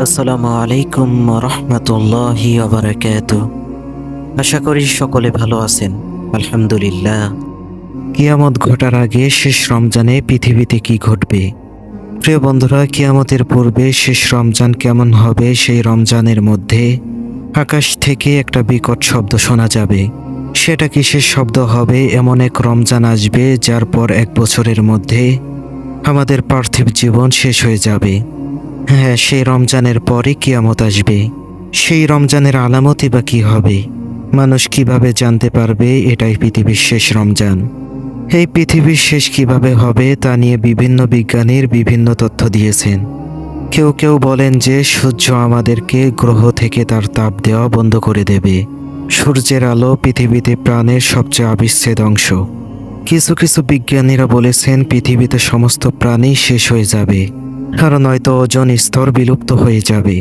আসসালামু আলাইকুম রহমতুল্লাহি বারাকাতুহু। আশা করি সকলে ভালো আছেন। আলহামদুলিল্লাহ। কিয়ামত ঘটার আগে শেষ রমজানে পৃথিবীতে কি ঘটবে? প্রিয় বন্ধুরা, কিয়ামতের পূর্বে শেষ রমজান কেমন হবে? সেই রমজানের মধ্যে আকাশ থেকে একটা বিকট শব্দ শোনা যাবে। সেটা কিসের শব্দ হবে? এমন এক রমজান আসবে যার পর 1 বছরের মধ্যে আমাদের পার্থিব জীবন শেষ হয়ে যাবে। হ্যাঁ, সেই রমজানের পরে কিয়ামত আসবে। সেই রমজানের আলামতই বা কী হবে? মানুষ কিভাবে জানতে পারবে এটাই পৃথিবীর শেষ রমজান? এই পৃথিবীর শেষ কিভাবে হবে তা নিয়ে বিভিন্ন বিজ্ঞানীর বিভিন্ন তথ্য দিয়েছেন। কেউ কেউ বলেন যে সূর্য আমাদেরকে গ্রহ থেকে তার তাপ দেওয়া বন্ধ করে দেবে। সূর্যের আলো পৃথিবীতে প্রাণের সবচেয়ে অবিচ্ছেদ্য অংশ। কিছু কিছু বিজ্ঞানীরা বলেছেন পৃথিবীতে সমস্ত প্রাণী শেষ হয়ে যাবে, কারণ হয়তো ওজোন স্তর বিলুপ্ত হয়ে যাবে।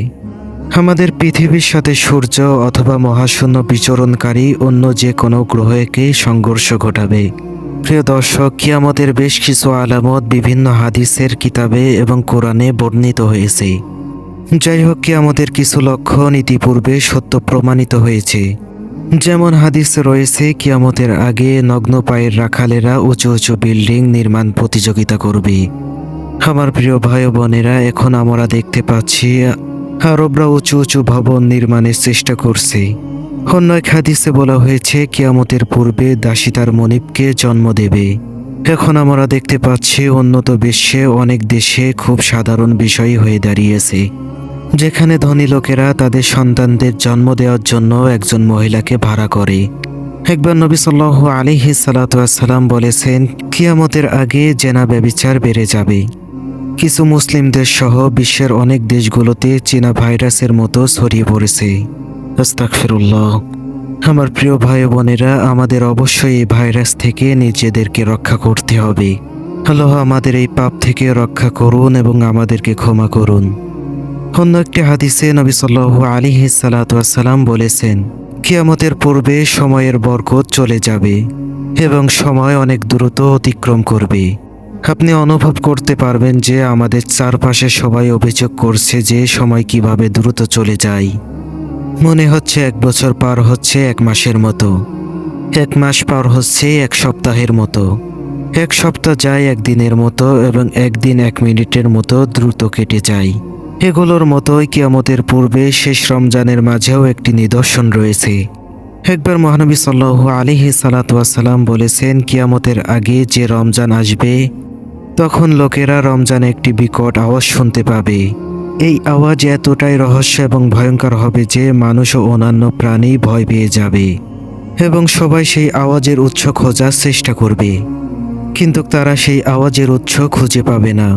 আমাদের পৃথিবীর সাথে সূর্য অথবা মহাশূন্য বিচরণকারী অন্য যে কোনো গ্রহকে সংঘর্ষ ঘটাবে। প্রিয় দর্শক, কিয়ামতের বেশ কিছু আলামত বিভিন্ন হাদিসের কিতাবে এবং কোরআনে বর্ণিত হয়েছে। যাই হোক, কিয়ামতের কিছু লক্ষণ ইতিপূর্বে সত্য প্রমাণিত হয়েছে। যেমন হাদিসে রয়েছে, কিয়ামতের আগে নগ্ন পায়ের রাখালেরা উঁচু উঁচু বিল্ডিং নির্মাণ প্রতিযোগিতা করবে। আমার প্রিয় ভাই ও বোনেরা, এখন আমরা দেখতে পাচ্ছি আরবরা উঁচু উঁচু ভবন নির্মাণের চেষ্টা করছে। অন্য এক হাদিসে বলা হয়েছে কিয়ামতের পূর্বে দাসী তার মনিবকে জন্ম দেবে। এখন আমরা দেখতে পাচ্ছি উন্নত বিশ্বে অনেক দেশে খুব সাধারণ বিষয় হয়ে দাঁড়িয়েছে, যেখানে ধনী লোকেরা তাদের সন্তানদের জন্ম দেওয়ার জন্য একজন মহিলাকে ভাড়া করে। একবার নবী সাল্লাল্লাহু আলাইহি সাল্লাম বলেছেন, কিয়ামতের আগে জেনা ব্যভিচার বেড়ে যাবে। কিছু মুসলিম দেশ সহ বিশ্বের অনেক দেশগুলোতে চীনা ভাইরাসের মতো ছড়িয়ে পড়েছে। আস্তাগফিরুল্লাহ। আমার প্রিয় ভাই বোনেরা, আমাদের অবশ্যই এই ভাইরাস থেকে নিজেদেরকে রক্ষা করতে হবে। আল্লাহ আমাদের এই পাপ থেকে রক্ষা করুন এবং আমাদেরকে ক্ষমা করুন। অন্য একটি হাদিসে নবী সাল্লাল্লাহু আলাইহি সাল্লাম বলেছেন, কিয়ামতের পূর্বে সময়ের বরকত চলে যাবে এবং সময় অনেক দ্রুত অতিক্রম করবে। আপনি অনুভব করতে পারবেন যে আমাদের চারপাশে সবাই অভিযোগ করছে যে সময় কিভাবে দ্রুত চলে যায়। মনে হচ্ছে 1 বছর পার হচ্ছে 1 মাসের মতো, 1 মাস পার হচ্ছে 1 সপ্তাহের মতো, 1 সপ্তাহ যায় 1 দিনের মতো এবং 1 দিন 1 মিনিটের মতো দ্রুত কেটে যায়। এগুলোর মতোই কিয়ামতের পূর্বে শেষ রমজানের মাঝেও একটি নিদর্শন রয়েছে। একবার মহানবী সাল্লাল্লাহু আলাইহি সাল্লাম বলেছেন, কিয়ামতের আগে যে রমজান আসবে তখন লোকেরা রমজানে একটি বিকট আওয়াজ শুনতে পাবে। এই আওয়াজ এতটাই রহস্য এবং ভয়ঙ্কর হবে যে মানুষ ও অন্যান্য প্রাণী ভয় পেয়ে যাবে এবং সবাই সেই আওয়াজের উৎস খোঁজার চেষ্টা করবে, কিন্তু তারা সেই আওয়াজের উৎস খুঁজে পাবে না।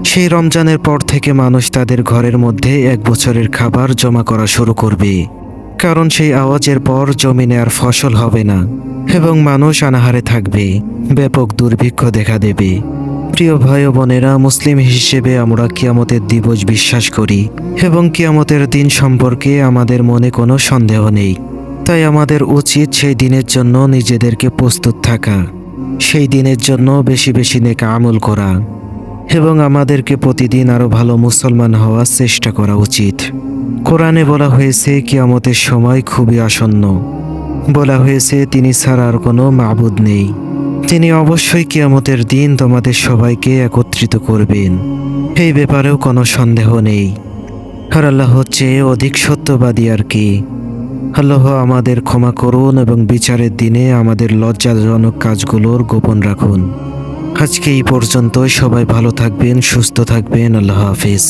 সেই রমজানের পর থেকে মানুষ তাদের ঘরের মধ্যে 1 বছরের খাবার জমা করা শুরু করবে, কারণ সেই আওয়াজের পর জমিনে আর ফসল হবে না এবং মানুষ অনাহারে থাকবে। ব্যাপক দুর্ভিক্ষ দেখা দেবে। প্রিয় ভাই ও বোনেরা, মুসলিম হিসেবে আমরা কিয়ামতের দিবস বিশ্বাস করি এবং কিয়ামতের দিন সম্পর্কে আমাদের মনে কোনো সন্দেহ নেই। তাই আমাদের উচিত সেই দিনের জন্য নিজেদেরকে প্রস্তুত থাকা, সেই দিনের জন্য বেশি বেশি নেক আমল করা এবং আমাদেরকে প্রতিদিন আরও ভালো মুসলমান হওয়ার চেষ্টা করা উচিত। কোরআনে বলা হয়েছে কিয়ামতের সময় খুবই আসন্ন। বলা হয়েছে তিনি ছাড়া আর কোনো মাবুদ নেই। তিনি অবশ্যই কিয়ামতের দিন তোমাদের সবাইকে একত্রিত করবেন, এই ব্যাপারেও কোনো সন্দেহ নেই। আর আল্লাহ হচ্ছে অধিক সত্যবাদী আর কি। আল্লাহ আমাদের ক্ষমা করুন এবং বিচারের দিনে আমাদের লজ্জাজনক কাজগুলোর গোপন রাখুন। আজকে এই পর্যন্তই। সবাই ভালো থাকবেন, সুস্থ থাকবেন। আল্লাহ হাফিজ।